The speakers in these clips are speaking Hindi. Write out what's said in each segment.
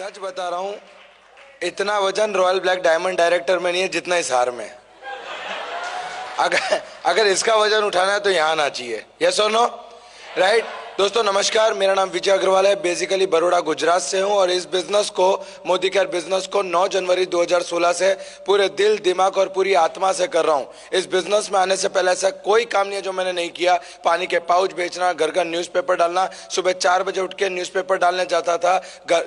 सच बता रहा हूं, इतना वजन रॉयल ब्लैक डायमंड डायरेक्टर में नहीं है जितना इस हार में। अगर इसका वजन उठाना है तो यहां आना चाहिए। यस और नो? राइट। दोस्तों नमस्कार, मेरा नाम विजय अग्रवाल है। बेसिकली बड़ौदा गुजरात से हूं और इस बिजनेस को, मोदी केयर बिजनेस को 9 जनवरी 2016 से पूरे दिल, दिमाग और पूरी आत्मा से कर रहा हूं। इस बिजनेस में आने से पहले ऐसा कोई काम नहीं है जो मैंने नहीं किया। पानी के पाउच बेचना, घर का न्यूज़पेपर डालना, सुबह 4 बजे उठ के न्यूज़पेपर डालने जाता था,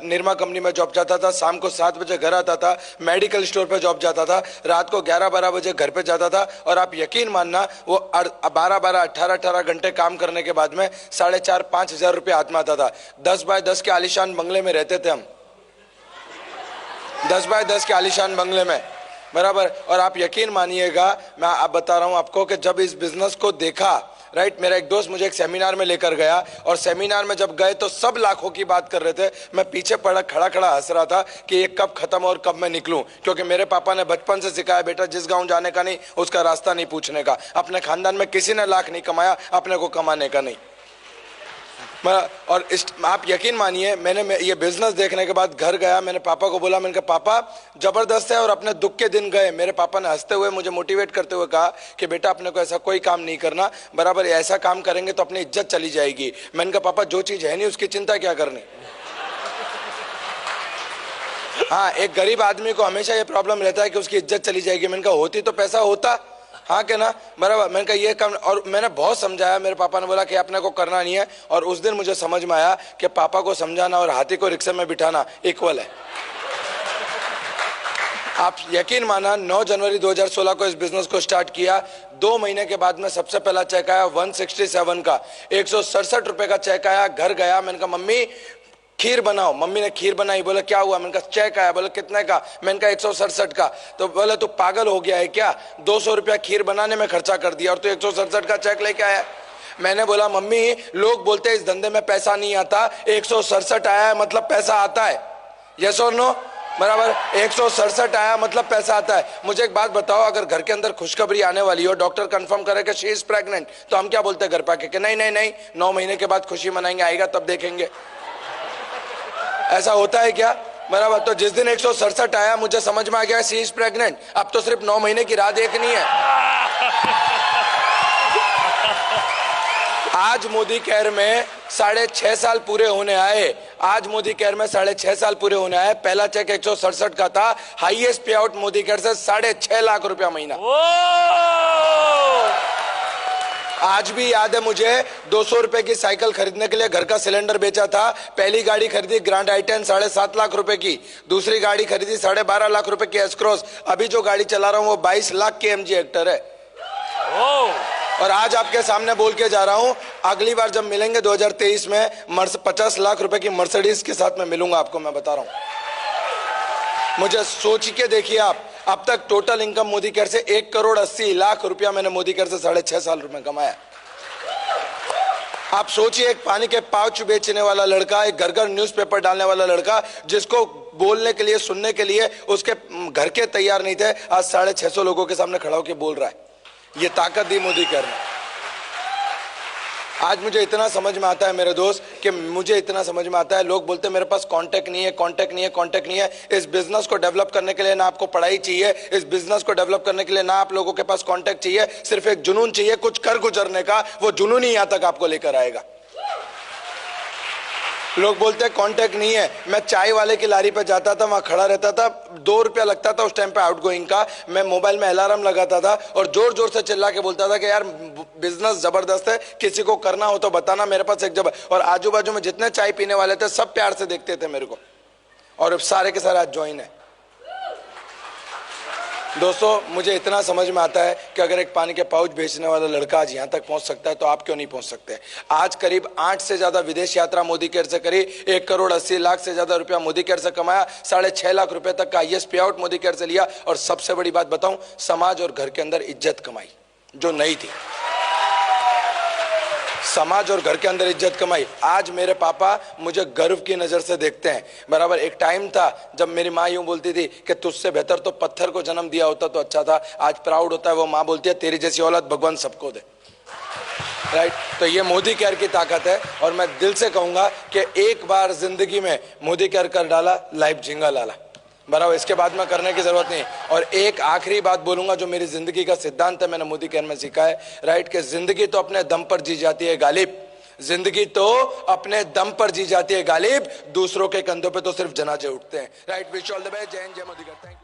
निरमा कंपनी में जॉब जाता था, शाम को 7 बजे घर आता था, मेडिकल स्टोर पर जॉब जाता था, रात को 11-12 बजे घर पे जाता था। और आप यकीन मानना, वो 12-12, 18-18 घंटे काम करने के बाद में 4,500-5 हजार रुपये हाथ में आता था। 10 बाय 10 के आलीशान बंगले में रहते थे हम, 10 बाय 10 के आलीशान बंगले में, बराबर। और आप यकीन मानिएगा, मैं आप बता रहा हूं आपको कि जब इस बिजनेस को देखा, राइट, मेरा एक दोस्त मुझे एक सेमिनार में लेकर गया और सेमिनार में जब गए तो सब लाखों की बात कर रहे थे। मैं पीछे पड़ा खड़ा खड़ा हंस रहा था कि ये कब खत्म और कब मैं निकलूं, क्योंकि मेरे पापा ने बचपन से सिखाया, बेटा जिस गांव जाने का नहीं उसका रास्ता नहीं पूछने का। अपने खानदान में किसी ने लाख नहीं कमाया, अपने को कमाने का नहीं। और आप यकीन मानिए, मैंने ये बिजनेस देखने के बाद घर गया, मैंने पापा को बोला, मैंने कहा पापा जबरदस्त है। और अपने दुख के दिन गए, मेरे पापा ने हंसते हुए मुझे मोटिवेट करते हुए कहा कि बेटा अपने को ऐसा कोई काम नहीं करना, बराबर, ऐसा काम करेंगे तो अपनी इज्जत चली जाएगी। मैंने कहा पापा जो चीज है नहीं उसकी चिंता क्या करनी। हाँ, एक गरीब आदमी को हमेशा ये प्रॉब्लम रहता है कि उसकी इज्जत चली जाएगी। मैंने कहा होती तो पैसा होता, हाँ के ना, बराबर। मैंने कहा ये काम, और मैंने बहुत समझाया। मेरे पापा ने बोला कि अपने को करना नहीं है। और उस दिन मुझे समझ में आया कि पापा को समझाना और हाथी को रिक्शे में बिठाना इक्वल है। आप यकीन माना, 9 जनवरी 2016 को इस बिजनेस को स्टार्ट किया। 2 महीने के बाद में सबसे पहला चेक आया 167 का, 167 रुपए का चेक आया। घर गया, मैंने कहा मम्मी खीर बनाओ। मम्मी ने खीर बनाई। बोले क्या हुआ? मैंने कहा चेक आया। बोले कितने का? मैंने कहा 167 का। तो बोले तू पागल हो गया है क्या? 200 रुपया खीर बनाने में खर्चा कर दिया और तू 167 का चेक लेके आया। मैंने बोला मम्मी लोग बोलते हैं इस धंधे में पैसा नहीं आता, 167 आया है मतलब पैसा आता है। यस और नो? बराबर, 167 आया मतलब पैसा आता है। मुझे एक बात बताओ, अगर घर के अंदर खुशखबरी आने वाली हो, डॉक्टर कंफर्म करे कि शी इज प्रेग्नेंट, तो हम क्या बोलते हैं घर पाके कि नहीं नहीं नहीं, 9 महीने के बाद खुशी मनाएंगे, आएगा तब देखेंगे। ऐसा होता है क्या? बराबर। तो जिस दिन 167 आया मुझे समझ में आ गया शी इज प्रेग्नेंट। अब तो सिर्फ 9 महीने की राह देखनी है। आज मोदी केयर में 6.5 साल पूरे होने आए। आज मोदी केयर में 6.5 साल पूरे होने आए। पहला चेक 167 का था। हाईएस्ट पे आउट मोदी केयर से 6.5 लाख रुपया महीना। आज भी याद है मुझे, 200 रुपए की साइकिल खरीदने के लिए घर का सिलेंडर बेचा था। पहली गाड़ी खरीदी ग्रैंड i10 7.5 लाख रुपए की। दूसरी गाड़ी खरीदी 12.5 लाख रुपए की एस क्रॉस। अभी जो गाड़ी चला रहा हूं वो 22 लाख की MG हेक्टर है। और आज आपके सामने बोल के जा रहा हूं, अगली बार जब मिलेंगे 2023 में 50 लाख रुपए की मर्सिडीज के साथ में मिलूंगा आपको। मैं बता रहा हूं, मुझे सोच के देखिए आप, अब तक टोटल इनकम मोदी केयर से 1,80,00,000 रुपया मैंने मोदी केयर से 6.5 साल रुपए कमाया। आप सोचिए, एक पानी के पाउच बेचने वाला लड़का, एक घर घर न्यूज़पेपर डालने वाला लड़का, जिसको बोलने के लिए, सुनने के लिए उसके घर के तैयार नहीं थे, आज 650 लोगों के सामने खड़ा होकर बोल रहा है। ये ताकत दी मोदी केयर ने। आज मुझे इतना समझ में आता है मेरे दोस्त, कि मुझे इतना समझ में आता है, लोग बोलते हैं मेरे पास कांटेक्ट नहीं है, कांटेक्ट नहीं है, कांटेक्ट नहीं है। इस बिजनेस को डेवलप करने के लिए ना आपको पढ़ाई चाहिए, इस बिजनेस को डेवलप करने के लिए ना आप लोगों के पास कांटेक्ट चाहिए, सिर्फ एक जुनून चाहिए कुछ कर गुजरने का। वो जुनून ही यहां तक आपको लेकर आएगा। लोग बोलते हैं कांटेक्ट नहीं है। मैं चाय वाले की लारी पे जाता था, वहां खड़ा रहता था, 2 रुपया लगता था उस टाइम पे आउटगोइंग का। मैं मोबाइल में अलार्म लगाता था और जोर जोर से चिल्ला के बोलता था कि यार बिजनेस जबरदस्त है, किसी को करना हो तो बताना, मेरे पास एक और आजू बाजू में जितने चाय पीने वाले थे सब प्यार से देखते थे मेरे को। और सारे के सारे आज ज्वाइन है। दोस्तों मुझे इतना समझ में आता है कि अगर एक पानी के पाउच बेचने वाला लड़का आज यहाँ तक पहुँच सकता है तो आप क्यों नहीं पहुँच सकते। आज करीब 8 से ज्यादा विदेश यात्रा मोदी केयर से करी, 1,80,00,000 से ज्यादा रुपया मोदी केयर से कमाया, 6.5 लाख रुपए तक का हाईएस्ट पे आउट मोदी केयर से लिया। और सबसे बड़ी बात बताऊं, समाज और घर के अंदर इज्जत कमाई जो नहीं थी। समाज और घर के अंदर इज्जत कमाई। आज मेरे पापा मुझे गर्व की नजर से देखते हैं। बराबर, एक टाइम था जब मेरी माँ यूं बोलती थी कि तुझसे बेहतर तो पत्थर को जन्म दिया होता तो अच्छा था। आज प्राउड होता है, वो माँ बोलती है तेरी जैसी औलाद भगवान सबको दे। राइट। तो ये मोदी केयर की ताकत है और मैं दिल से कहूंगा कि एक बार जिंदगी में मोदी केयर कर डाला, लाइफ झिंगा लाला, बराबर। इसके बाद में करने की जरूरत नहीं। और एक आखिरी बात बोलूंगा जो मेरी जिंदगी का सिद्धांत है, मैंने मोदी केयर में सीखा है, राइट, कि जिंदगी तो अपने दम पर जी जाती है गालिब, जिंदगी तो अपने दम पर जी जाती है गालिब, दूसरों के कंधों पे तो सिर्फ जनाजे उठते हैं, right. Wish all the best. जय हिंद, जय मोदी। Thank you.